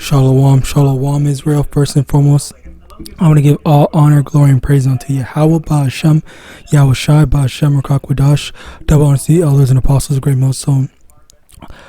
Shalom, shalom, Israel. First and foremost, I want to give all honor, glory, and praise unto YAHAWAH, Hashem, YAHAWASHI, Hashem, Rakakwadash, double honor to the elders and apostles, great millstone.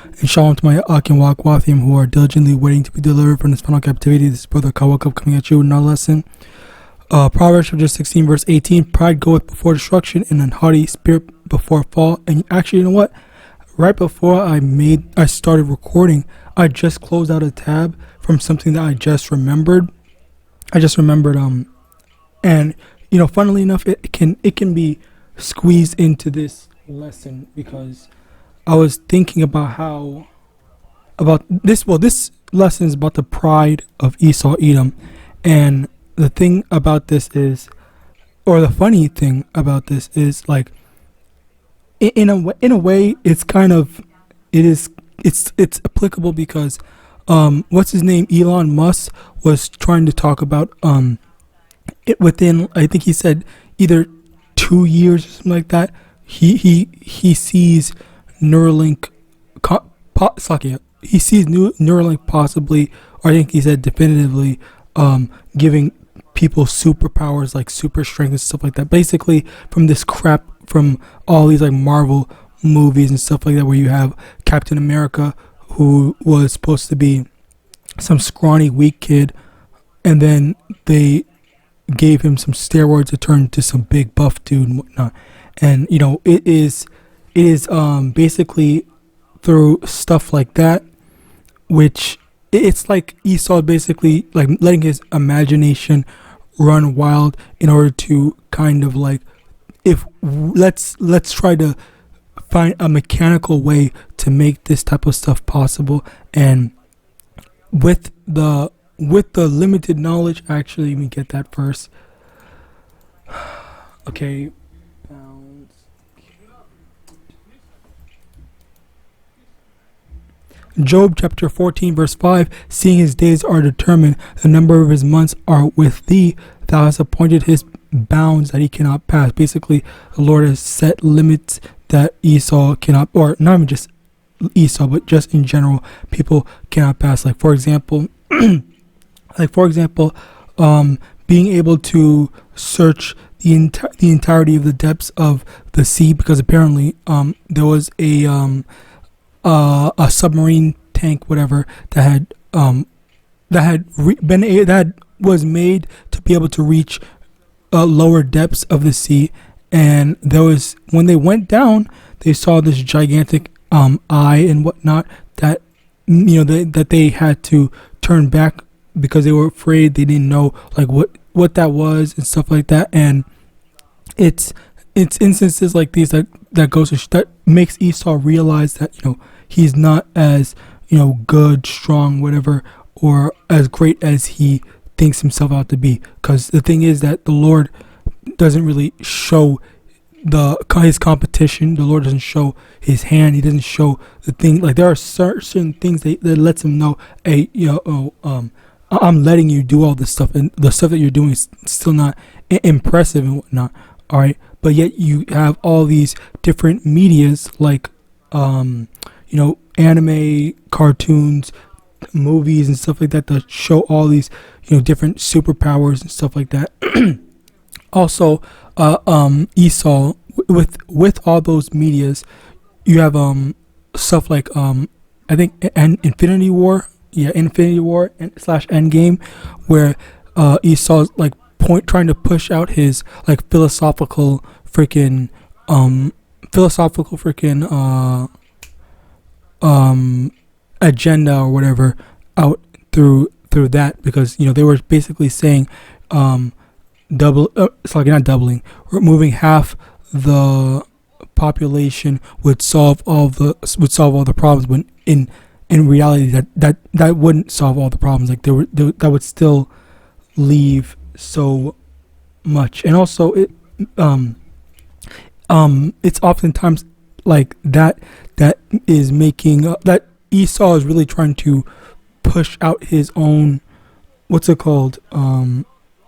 And shalom to my YAHAWAH who are diligently waiting to be delivered from this final captivity. This is Brother Kawakab coming at you with another lesson. Proverbs chapter 16, verse 18. Pride goeth before destruction, and an haughty spirit before fall. And actually, you know what? Right before I started recording, I just closed out a tab from something that I just remembered. And you know, funnily enough, it can be squeezed into this lesson, because I was thinking about this. Well, this lesson is about the pride of Esau Edom, and the thing about this is, or the funny thing about this is, like, in a way, it's applicable, because what's his name, Elon Musk, was trying to talk about it within, I think he said, either 2 years or something like that. He sees Neuralink Neuralink possibly, or I think he said definitively, giving people superpowers like super strength and stuff like that. Basically, from this crap from all these like Marvel movies and stuff like that, where you have Captain America, who was supposed to be some scrawny weak kid, and then they gave him some steroids to turn into some big buff dude and whatnot. And you know, it is basically through stuff like that, which it's like Esau basically like letting his imagination run wild in order to kind of like, if let's try to find a mechanical way to make this type of stuff possible. And with the limited knowledge, actually, let me get that first. Okay. Job chapter 14 verse 5, seeing his days are determined, the number of his months are with thee, thou hast appointed his bounds that he cannot pass. Basically, the Lord has set limits that Esau cannot, or not even just Esau, but just in general, people cannot pass. Like for example, being able to search the entirety of the depths of the sea, because apparently there was a submarine tank, whatever, that was made to be able to reach lower depths of the sea. And there was, when they went down, they saw this gigantic eye and whatnot, that you know that they had to turn back because they were afraid. They didn't know like what that was and stuff like that. And it's instances like these that makes Esau realize that, you know, he's not as, you know, good, strong, whatever, or as great as he thinks himself out to be. Because the thing is that the Lord doesn't really show his competition. The Lord doesn't show his hand. He doesn't show the thing. Like, there are certain things that lets him know, hey, you know, I'm letting you do all this stuff, and the stuff that you're doing is still not impressive and whatnot. All right, but yet you have all these different medias, like you know, anime, cartoons, movies, and stuff like that show all these, you know, different superpowers and stuff like that. Also, Esau, with all those medias, you have stuff like I think Infinity War and / Endgame, where Esau's like trying to push out his like philosophical freaking agenda or whatever out through that, because, you know, they were basically saying not doubling, removing half the population would solve all the problems, when in reality that wouldn't solve all the problems. Like that would still leave so much. And also it's oftentimes like that is making that Esau is really trying to push out his own,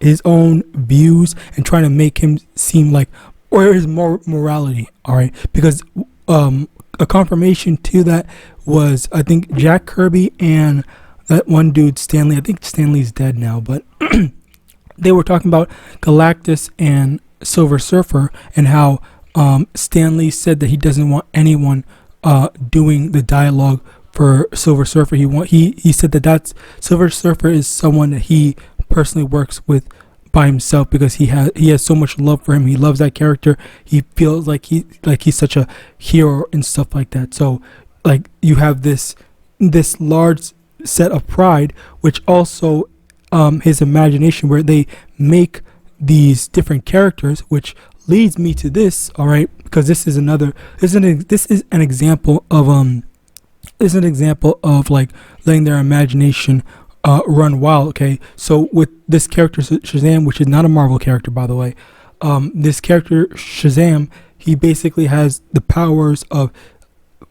his own views, and trying to make him seem like, or his morality. All right, because a confirmation to that was, I think, Jack Kirby and that one dude, Stanley. I think Stanley's dead now, but they were talking about Galactus and Silver Surfer, and how Stanley said that he doesn't want anyone doing the dialogue for Silver Surfer. He said that Silver Surfer is someone that he personally works with by himself, because he has so much love for him. He loves that character. He feels like he's such a hero and stuff like that. So like you have this large set of pride, which also his imagination, where they make these different characters, which leads me to this, all right, because this is an example of like letting their imagination run wild. Okay, so with this character Shazam, which is not a Marvel character, by the way, this character Shazam, he basically has the powers of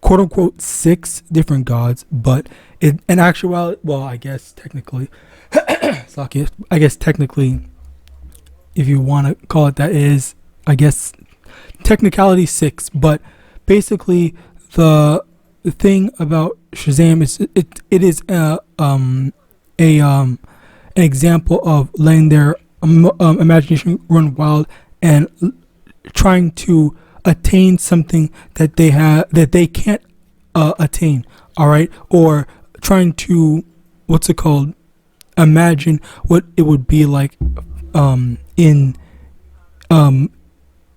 quote unquote 6 different gods, but in actuality, well, I guess technically, if you want to call it that, is, I guess, technicality 6. But basically, the thing about Shazam is it is an example of letting their imagination run wild and trying to attain something that they can't attain. All right, or trying to imagine what it would be like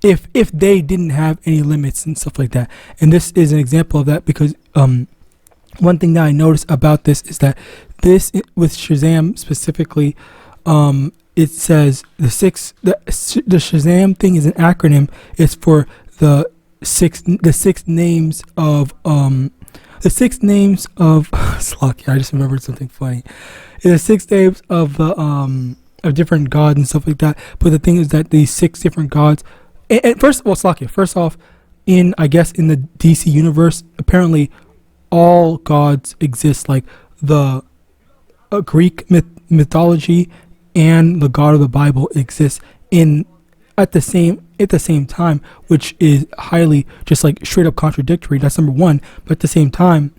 if they didn't have any limits and stuff like that. And this is an example of that, because one thing that I noticed about this is that this, with Shazam specifically, it says the Shazam thing is an acronym. It's for the six names of Slocky. I just remembered something funny. It's 6 names of different gods and stuff like that. But the thing is that these 6 different gods, and first off, in the DC universe, apparently all gods exist. Like the Greek mythology and the God of the Bible exists at the same time, which is highly just like straight up contradictory. That's number one. But at the same time,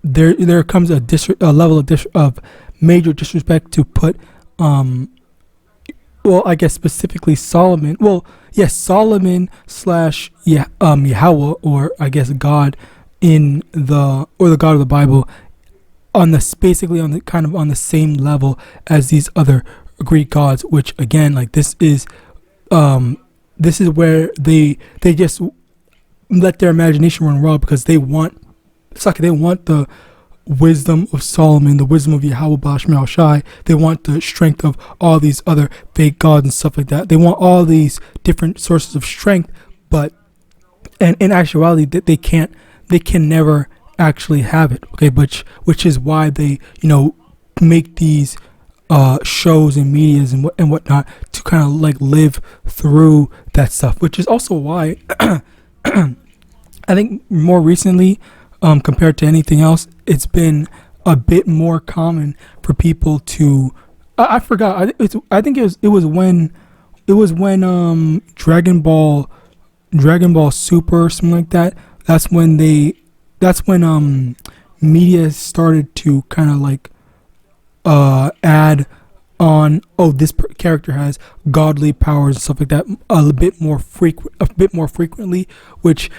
there comes a level of major disrespect to put I guess specifically Solomon. Well, yes, Solomon / Yahweh, or I guess God the God of the Bible, on the same level as these other Greek gods. Which again, like this is where they just let their imagination run wild, because they want the wisdom of Solomon, the wisdom of YAHAWAH. They want the strength of all these other fake gods and stuff like that. They want all these different sources of strength, but and in actuality they can never actually have it. Okay, which is why they make these shows and medias and whatnot to kind of like live through that stuff. Which is also why I think more recently, compared to anything else, it's been a bit more common for people to. I forgot. I think it was when Dragon Ball Super or something like that. That's when media started to kind of like add on. Oh, this character has godly powers and stuff like that a bit more frequently, which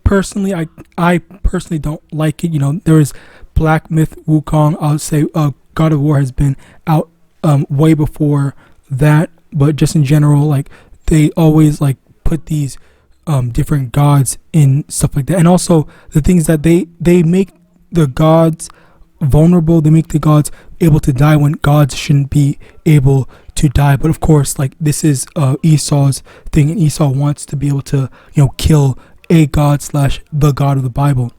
personally, I personally don't like it. There is Black Myth Wukong. I would say God of War has been out way before that, but just in general, like they always like put these different gods in stuff like that. And also the things that they make the gods vulnerable. They make the gods able to die when gods shouldn't be able to die. But of course, like this is Esau's thing, and Esau wants to be able to kill a god / the God of the Bible,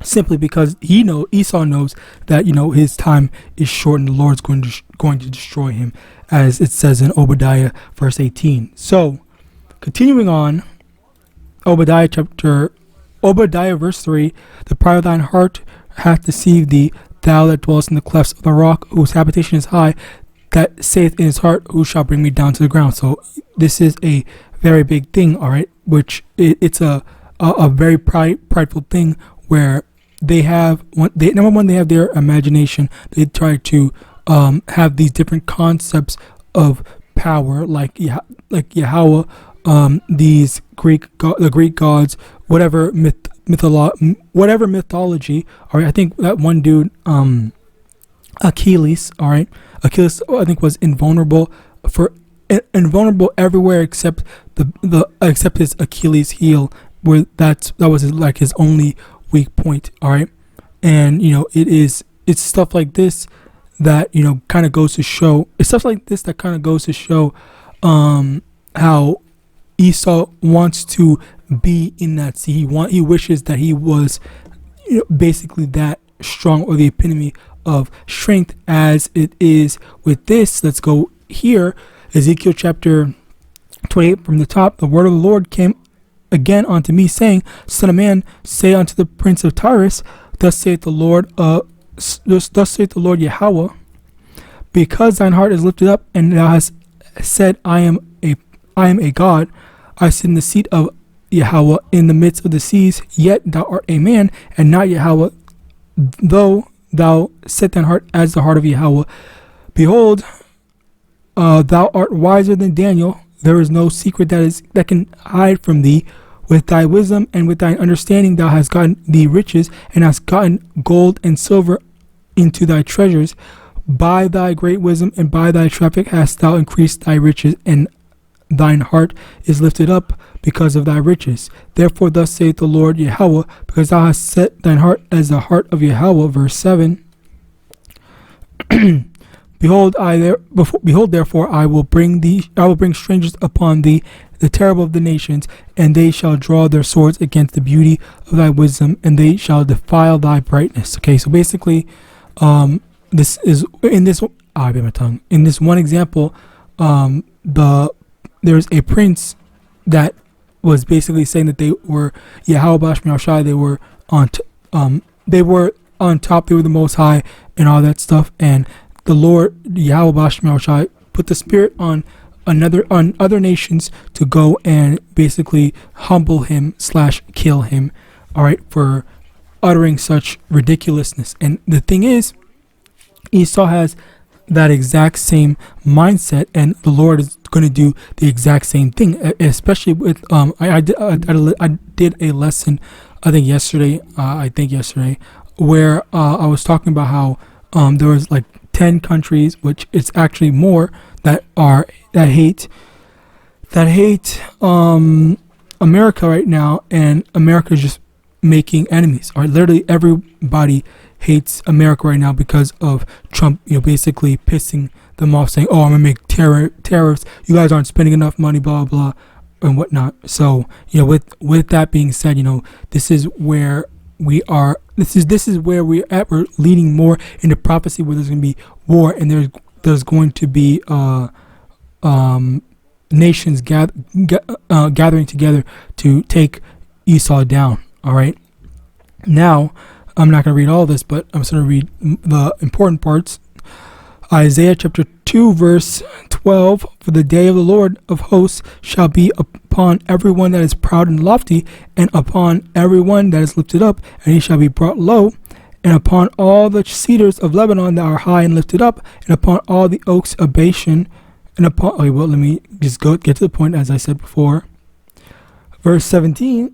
simply because Esau knows that his time is short and the Lord's going to destroy him, as it says in Obadiah verse 18. So continuing on, Obadiah verse 3, the pride of thine heart hath deceived thee, thou that dwellest in the clefts of the rock, whose habitation is high, that saith in his heart, who shall bring me down to the ground. So this is a very big thing, all right, which it's a very prideful thing, where they have number one, they have their imagination. They try to have these different concepts of power, like Yahawah, these the Greek gods, whatever whatever mythology. All right, I think that one dude, Achilles. All right, Achilles, I think, was invulnerable everywhere except except his Achilles heel, where that was his only weak point. All right, and it's stuff like this that kind of goes to show. It's stuff like this that kind of goes to show how Esau wants to be in that sea. He wishes that he was basically that strong, or the epitome of strength, as it is with this. Let's go here. Ezekiel chapter 28 from the top. The word of the Lord came again unto me, saying, Son of man, say unto the prince of Tyrus, thus saith the Lord Yahawah, because thine heart is lifted up, and thou hast said, I am a God. I sit in the seat of Yahawah in the midst of the seas, yet thou art a man, and not Yahawah, though thou set thine heart as the heart of Yahawah. Behold, thou art wiser than Daniel. There is no secret that can hide from thee. With thy wisdom and with thine understanding thou hast gotten thee riches, and hast gotten gold and silver into thy treasures. By thy great wisdom and by thy traffic hast thou increased thy riches, and thine heart is lifted up because of thy riches. Therefore thus saith the Lord Yahawah, because thou hast set thine heart as the heart of Yahawah. Verse 7. Behold, therefore I will bring strangers upon thee, the terrible of the nations, and they shall draw their swords against the beauty of thy wisdom, and they shall defile thy brightness. Okay, so basically, this is in this. I bit my tongue. In this one example, there's a prince that was basically saying that they were YAHAWASHI. They were on top. They were the Most High and all that stuff. And the Lord YAHAWASHI put the spirit on other nations to go and basically humble him / kill him. All right, for uttering such ridiculousness. And the thing is, Esau has that exact same mindset, and the Lord is going to do the exact same thing, especially with I did a lesson I think yesterday where I was talking about how there was like 10 countries, which it's actually more, that hate America right now, and America is just making enemies. Or literally everybody hates America right now because of Trump, basically pissing them off, saying, "Oh, I'm gonna make tariffs. You guys aren't spending enough money, blah blah, and whatnot." So, with that being said, this is where we are. This is where we're at. We're leading more into prophecy, where there's gonna be war, and there's going to be nations gathering together to take Esau down. All right. Now, I'm not going to read all this, but I'm just going to read the important parts. Isaiah chapter 2, verse 12. For the day of the Lord of hosts shall be upon everyone that is proud and lofty, and upon everyone that is lifted up, and he shall be brought low, and upon all the cedars of Lebanon that are high and lifted up, and upon all the oaks of Bashan, and upon... Okay, well, let me just get to the point, as I said before. Verse 17.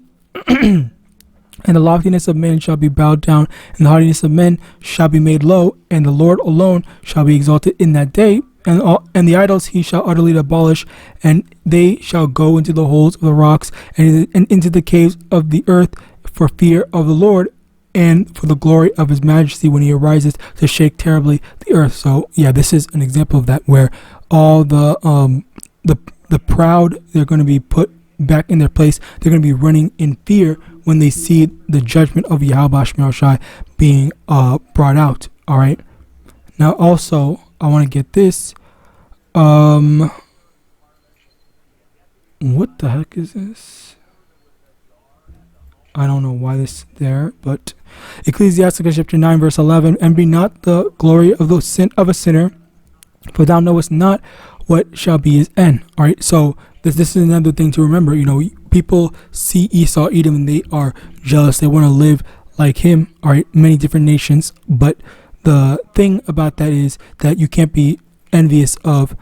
And the loftiness of men shall be bowed down, and the haughtiness of men shall be made low, and the Lord alone shall be exalted in that day. And the idols he shall utterly abolish, and they shall go into the holes of the rocks, and into the caves of the earth, for fear of the Lord, and for the glory of his majesty, when he arises to shake terribly the earth. So yeah, this is an example of that, where all the proud, they're going to be put back in their place. They're going to be running in fear when they see the judgment of YAHAWASHI being brought out. All right. Now, also, I want to get this. What the heck is this? I don't know why this is there, but Ecclesiasticus chapter 9, verse 11. And be not the glory of the sin of a sinner, for thou knowest not what shall be his end. All right. So this is another thing to remember. People see Esau, Edom, and they are jealous. They want to live like him, all right, many different nations. But the thing about that is that you can't be envious of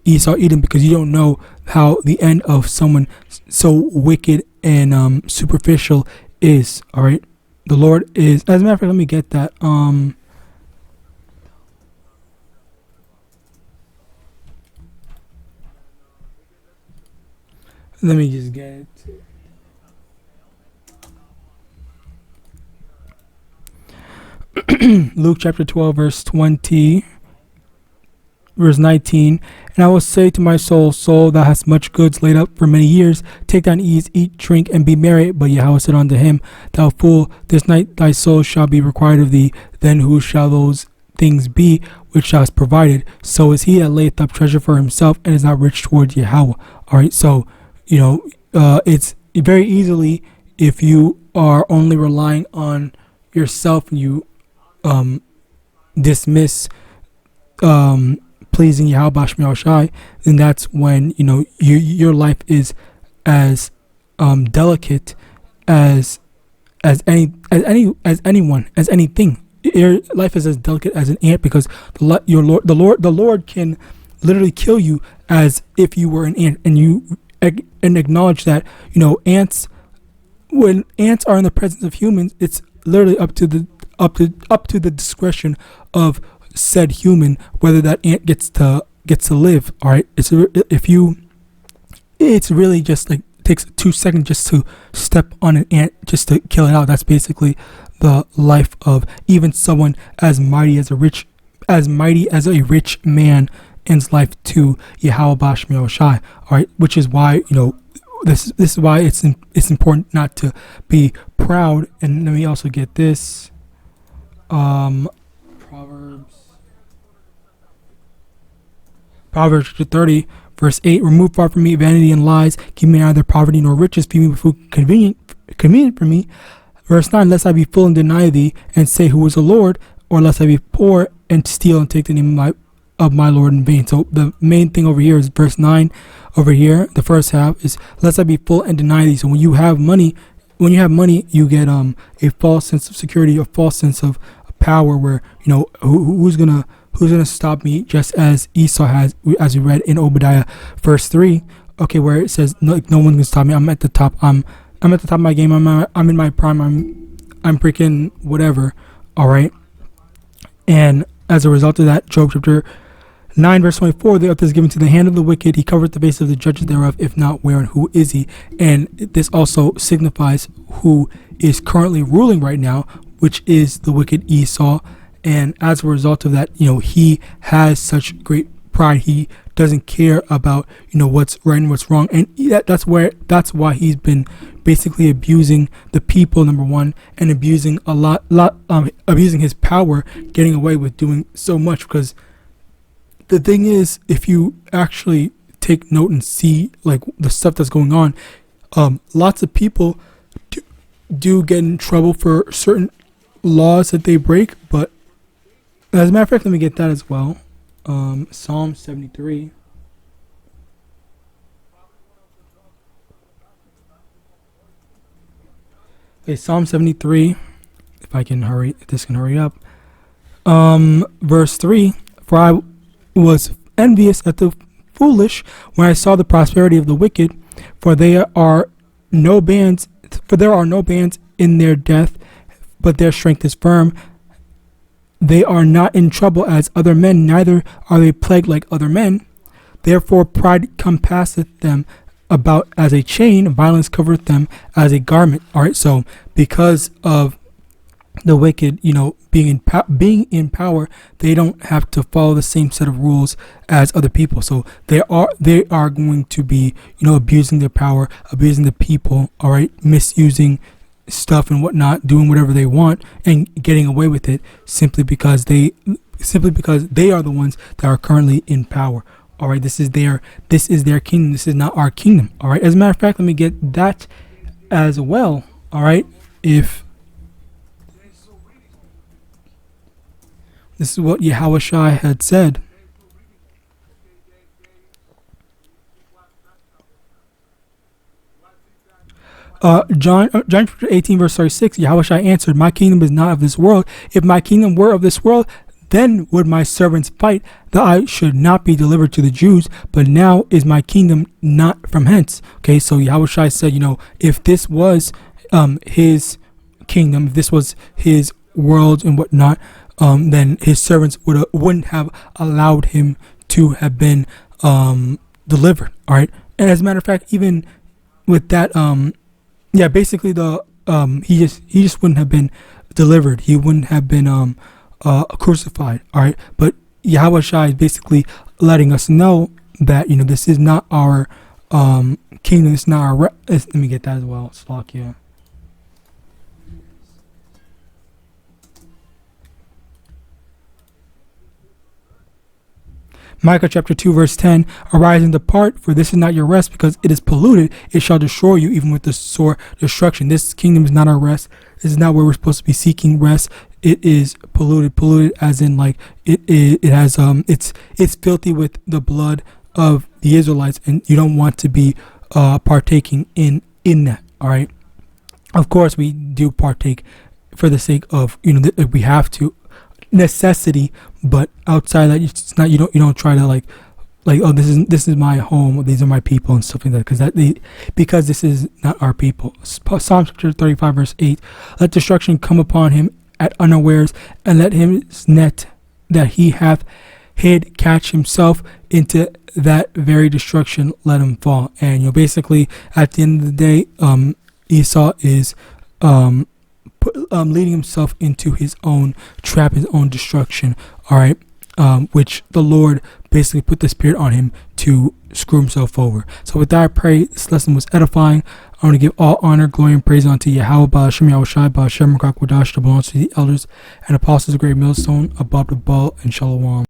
Esau, Edom, because you don't know how the end of someone so wicked and superficial is. All right, the Lord is. As a matter of fact, let me get that. Let me just get it. Luke chapter 12, verse 20, verse 19. And I will say to my soul, soul, thou hast much goods laid up for many years. Take thine ease, eat, drink, and be merry. But Yahweh said unto him, thou fool, this night thy soul shall be required of thee. Then who shall those things be which thou hast provided? So is he that layeth up treasure for himself and is not rich towards Yahweh. All right, so, it's very easily, if you are only relying on yourself and you dismiss pleasing YAHAWASHI, then that's when your life is as delicate as anything. Your life is as delicate as an ant, because the Lord can literally kill you as if you were an ant, and acknowledge that ants, when ants are in the presence of humans, it's literally up to the discretion of said human whether that ant gets to live. All right, it's really just like takes 2 seconds just to step on an ant just to kill it out. That's basically the life of even someone as mighty as a rich man ends life to YAHAWAH. All right, which is why this is why it's important not to be proud. And let me also get this. Proverbs 30, verse 8. Remove far from me vanity and lies. Give me neither poverty nor riches. Feed me with food convenient for me. Verse 9. Lest I be full and deny thee, and say, who is the Lord? Or lest I be poor and steal and take the name of my Lord in vain. So the main thing over here is verse 9. Over here, the first half is, lest I be full and deny thee. So when you have money, you get a false sense of security, a false sense of power, where who's gonna stop me, just as Esau has, as we read in Obadiah verse 3, okay, where it says no one can stop me. I'm at the top. I'm at the top of my game. I'm in my prime. I'm freaking whatever. All right. And as a result of that, Job chapter 9 verse 24, the earth is given to the hand of the wicked. He covered the face of the judges thereof. If not, where and who is he? And this also signifies who is currently ruling right now, which is the wicked Esau. And as a result of that, he has such great pride. He doesn't care about what's right and what's wrong, and that's why he's been basically abusing the people, number one, and abusing abusing his power, getting away with doing so much. Because the thing is, if you actually take note and see like the stuff that's going on, lots of people do get in trouble for certain laws that they break. But as a matter of fact, let me get that as well. Psalm 73. Okay, Psalm 73. If this can hurry up. Verse 3. For I was envious at the foolish when I saw the prosperity of the wicked, for there are no bands in their death, but their strength is firm. They are not in trouble as other men, neither are they plagued like other men. Therefore pride compasseth them about as a chain, violence covereth them as a garment. All right, so because of the wicked, being in power, they don't have to follow the same set of rules as other people. So they are going to be, abusing their power, abusing the people. All right, misusing stuff and whatnot, doing whatever they want and getting away with it simply because they are the ones that are currently in power. All right, this is their kingdom. This is not our kingdom. All right, as a matter of fact, let me get that as well. All right, if this is what Yahawashi had said. John chapter 18 verse 36, Yahawashi answered, my kingdom is not of this world. If my kingdom were of this world, then would my servants fight that I should not be delivered to the Jews, but now is my kingdom not from hence. Okay, so Yahawashi said, if this was his kingdom, if this was his world and whatnot, then his servants wouldn't have allowed him to have been delivered. All right, and as a matter of fact, even with that, basically he just wouldn't have been delivered. He wouldn't have been crucified. All right, but Yahawashi is basically letting us know that this is not our kingdom. It's not our. Let me get that as well. Slovakia. Micah chapter 2 verse 10, arise and depart, for this is not your rest, because it is polluted. It shall destroy you even with the sore destruction. This kingdom is not our rest. This is not where we're supposed to be seeking rest. It is polluted as in like it has it's filthy with the blood of the Israelites, and you don't want to be partaking in that. All right, of course we do partake for the sake of we have to, necessity, but outside that it's not, you don't try to like oh, this is my home, these are my people and stuff like that, because this is not our people. Psalm chapter 35 verse 8, let destruction come upon him at unawares, and let his net that he hath hid catch himself into that very destruction, let him fall. And basically at the end of the day, Esau is leading himself into his own trap, his own destruction. All right, which the Lord basically put the spirit on him to screw himself over. So with that, I pray this lesson was edifying. I want to give all honor, glory, and praise unto YAHAWAH, BA'Hashem, YAHAWASHI, BA'Hashem, YAHAWADAH, that belongs to the elders and apostles of Great Millstone, above the ball, and Shalom.